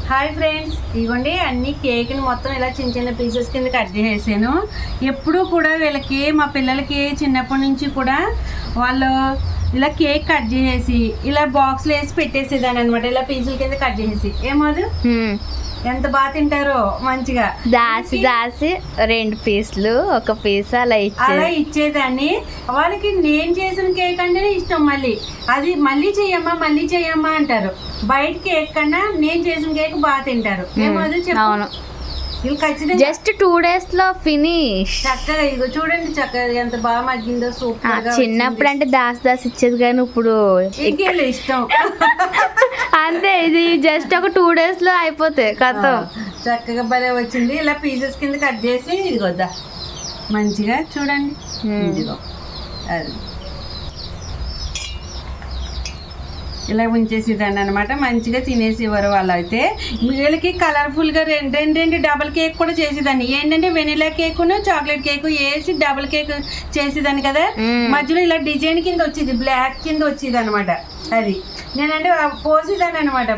Hi friends, ఇదిగోండి అన్ని కేక్ని మొత్తం ఇలా చిన్న చిన్న పీసెస్ కింద కట్ చేసేసాను. ఎప్పుడూ కూడా వీళ్ళకి మా పిల్లలకి చిన్నప్పటి నుంచి కూడా వాళ్ళు ఇలా కేక్ కట్ చేసేసి ఇలా బాక్స్లో వేసి పెట్టేసేదాన్ని అనమాట. ఇలా పీసుల కింద కట్ చేసేసి ఏమోదు ఎంత బాగా తింటారో మంచిగా దాసి దాసి 2 పీసులు 1 పీస్ అలా ఇచ్చేదాన్ని. వాళ్ళకి నేను చేసిన కేక్ అంటేనే ఇష్టం. అది మళ్ళీ చెయ్యమ్మా అంటారు. బయట కేక్ కన్నా నేను చేసిన కేక్ బాగా తింటారు. ఏమోదు చెప్పు. జస్ట్ 2 days లో ఫినిష్. చక్కగా ఇదిగో చూడండి, చక్కగా ఎంత బాగా మగ్గిందో, సూపర్. చిన్నప్పుడు అంటే దాసి ఇచ్చేది కానీ ఇప్పుడు ఇష్టం అంతే. ఇది జస్ట్ ఒక 2 days లో అయిపోతాయి కథం. చక్కగా భలే వచ్చింది. ఇలా పీసెస్ కింద కట్ చేసి ఇదిగోద్దా మంచిగా చూడండి. ఇదిగో అది ఇలా ఉంచేసేదాన్ని అనమాట. మంచిగా తినేసేవారు వాళ్ళు. అయితే వీళ్ళకి కలర్ఫుల్గా రెండు డబుల్ కేక్ కూడా చేసేదాన్ని. ఏంటంటే వెనిలా కేకును చాక్లెట్ కేక్ వేసి డబుల్ కేక్ చేసేదాన్ని కదా. మధ్యలో ఇలా డిజైన్ కింద వచ్చేది, బ్లాక్ కింద వచ్చేది అనమాట. అది నేనంటే పోసేదాన్ని అనమాట.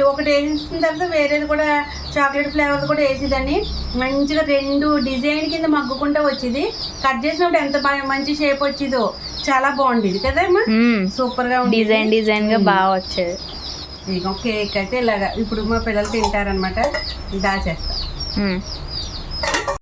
ఒకటి వేసిన తర్వాత వేరేది కూడా చాక్లెట్ ఫ్లేవర్ కూడా వేసేదాన్ని. మంచిగా 2 డిజైన్ కింద మగ్గుకుంటూ వచ్చేది. కట్ చేసినప్పుడు ఎంత బాగా మంచి షేప్ వచ్చేదో, చాలా బాగుండేది కదమ్మా. సూపర్ గా డిజైన్ గా బాగా వచ్చేది. ఇక కేక్ అయితే ఇలాగా ఇప్పుడు మా పిల్లలు తింటారనమాట. దాచేస్తా.